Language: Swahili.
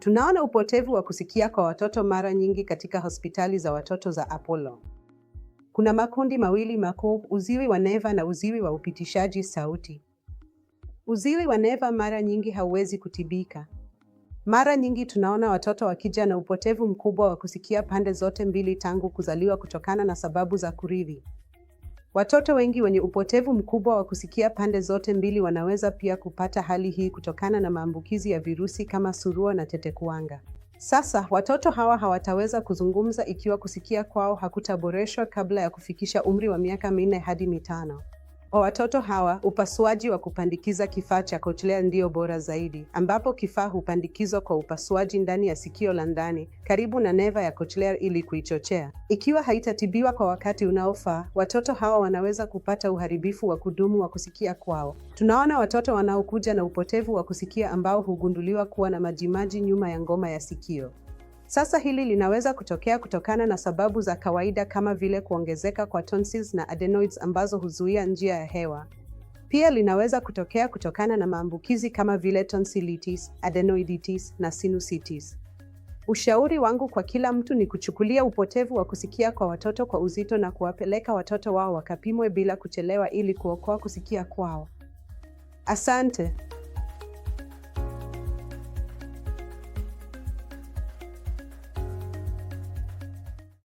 Tunaona upotevu wa kusikia kwa watoto mara nyingi katika hospitali za watoto za Apollo. Kuna makundi mawili makuu: uziwi wa neva na uziwi wa upitishaji sauti. Uziwi wa neva mara nyingi hauwezi kutibika. Mara nyingi tunaona watoto wakija na upotevu mkubwa wa kusikia pande zote mbili tangu kuzaliwa kutokana na sababu za kurithi. Watoto wengi wenye upotevu mkubwa wa kusikia pande zote mbili wanaweza pia kupata hali hii kutokana na maambukizi ya virusi kama surua na tetekuwanga. Sasa, watoto hawa hawataweza kuzungumza ikiwa kusikia kwao hakutaboreshwa kabla ya kufikisha umri wa miaka 4 hadi 5. Kwa watoto hawa, upasuaji wa kupandikiza kifaa cha cochlear ndio bora zaidi, ambapo kifaa hupandikizwa kwa upasuaji ndani ya sikio la ndani, karibu na neva ya cochlear ili kuichochea. Ikiwa haitatibiwa kwa wakati unaofaa, watoto hawa wanaweza kupata uharibifu wa kudumu wa kusikia kwao. Tunaona watoto wanaokuja na upotevu wa kusikia ambao hugunduliwa kuwa na majimaji nyuma ya ngoma ya sikio. Sasa hili linaweza kutokea kutokana na sababu za kawaida kama vile kuongezeka kwa tonsils na adenoids ambazo huzuia njia ya hewa. Pia linaweza kutokea kutokana na maambukizi kama vile tonsillitis, adenoiditis na sinusitis. Ushauri wangu kwa kila mtu ni kuchukulia upotevu wa kusikia kwa watoto kwa uzito na kuwapeleka watoto wao wakapimwe bila kuchelewa ili kuokoa kusikia kwao. Asante.